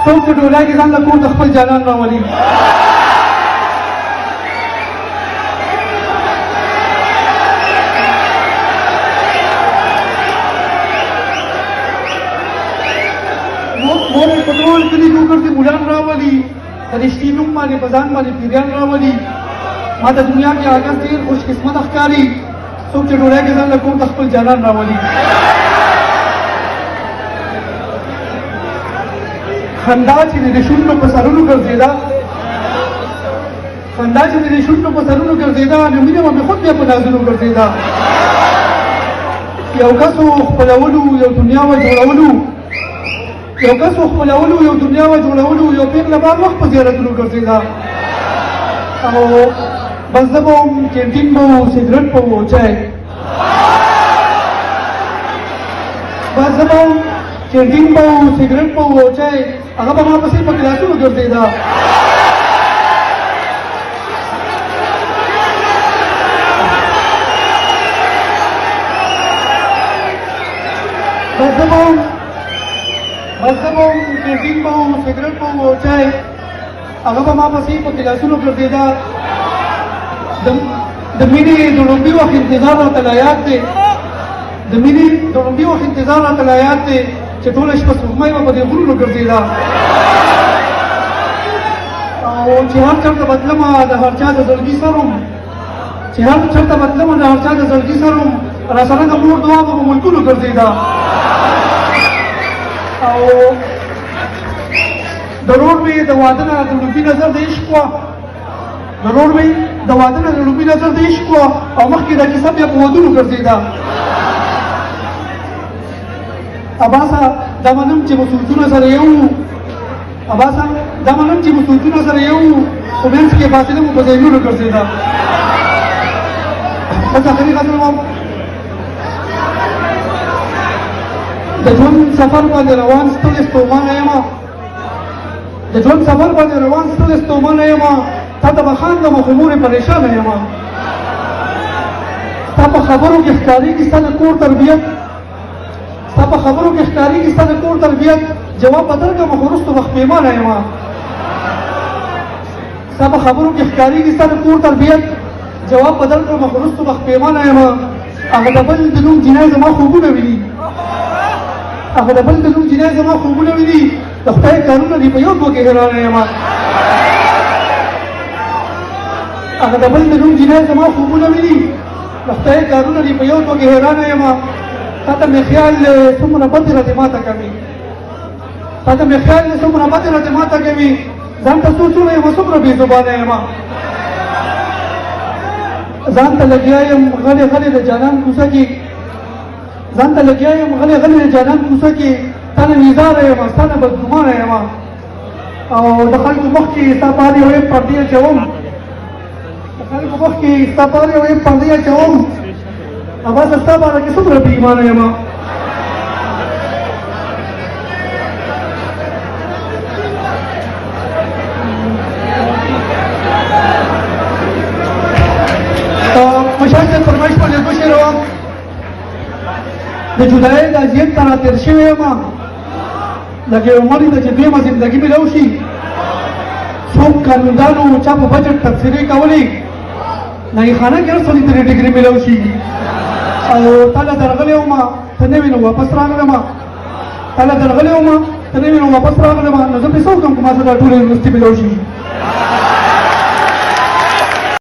څوک چې ډولۍ کې ځان له کور د خپل جانان راولي مور یې په ټول کلي کې وګرځي مولان راولي د رښتي نوم باندې په ځان باندې پیریان راولي ما د دنیا کې هغه ډېر خوش قسمته ښکاري څوک چې ډولۍ کې ځان له کور د خپل جانان راولي خندا چې د شونډو په سرونو ګرځېده خندا چې د شونډو په سرونو ګرځېده نو مینه به خود بیا په نازونو ګرځېده یو کس خپلولو یو دنیا و جوړولو یو کس خپلولو یو دنیا و جوړولو یو پیغله بار وخت په زیارتونو ګرځېده او بس زه به وم کینټین به و سګرټ به و چای بس زه به وم کینټین به و سګرټ به و چای هغه به ما پسې په ګلاسونو ګرځېده بس زه به وم کینټین به و سګرټ به و چای هغه به ما پسې په ګلاسونو ګرځېده د مینې د لومبي وخت انتظار راته لا یاد دی د مینې د لومبي وخت انتظار راته لا یاد دی چې ټوله شپه سپوږمۍ به په دې غرونو ګرځېده او چې هر چېرته بتلمه د هر چا د زړګي سر وم چې هر چېرته بتلمه د هر چا د زړګي سر وم راسره د مور دعا به په ملکونو ګرځېده او ضرور مې د واده نه د لومبي نظر د عشق وه ضرور مې د واده نه د لومبي نظر د عشق وه او مخکې دا کیسه بیا په ودونو ګرځېده اباسا دا منم چې مسوچونه سره یو اباسا دا منم چې مسوچونه سره یو خو منځ کې فاصله مو په ځایونو ګرځېده بس آخري غزل وایم د ژوند سفر باندې روان ستړی ستومانه یم د ژوند سفر باندې روان ستړی ستومانه یم تا ته به خاندم خو مورې پریشانه یم ستا په خبرو کې ښکارېږي ستا د کور تربیت ستا په خبرو کې ښکارېږي ستا د کور تربیت جواب به درکړم خو وروسته وخت پېمانه یم ستا په خبرو کې ښکارېږي ستا د کور تربیت جواب به درکړم خو وروسته وخت پېمانه یم هغه د بل د نوم جنۍ زما خوبونه ویني هغه د بل د نوم جنۍ زما خوبونه ویني د خدای کارونه دي په یو دوه کې حیرانه یم هغه د بل د نوم جنۍ زما خوبونه ویني د خدای کارونه دي په یو دوه کې حیرانه یم تا ته مې خیال څومره بد راته ماته کوي تا ته مې خیال څومره بد راته ماته کوي ځان ته سوچونه یم څومره بې زبانه یم ځان ته لګیا یم غلې غلې د جانان کوڅه کې ځان ته لګیا یم غلې غلې د جانان کوڅه کې تا نه نیزاره یم ستا نه بدګمانه یم او د خلکو مخ کې ستا پالې ویم پردې اچوم د خلکو مخ کې ستا پالې ویم پردې اچوم ابا ستا باره کې څومره بې ایمانه یم مشر صاحب فرمایش باندې دوه شعر وایم د جدایۍ د اذیت نه راتېر شوی یم لکه یو مړي ته چې دویمه زندګي میلاو شي څوک قانوندانو چا په بجټ تبصرې کولې نایي خانه کې هر سړي ته ډګري میلاو شي او تاله درغلی وم ته نه وې نو واپس راغلم تاله درغلی وم ته نه وې نو واپس راغلم نو زه پې څه وکړم که ما ته دا ټوله یونیورسټي میلاو شي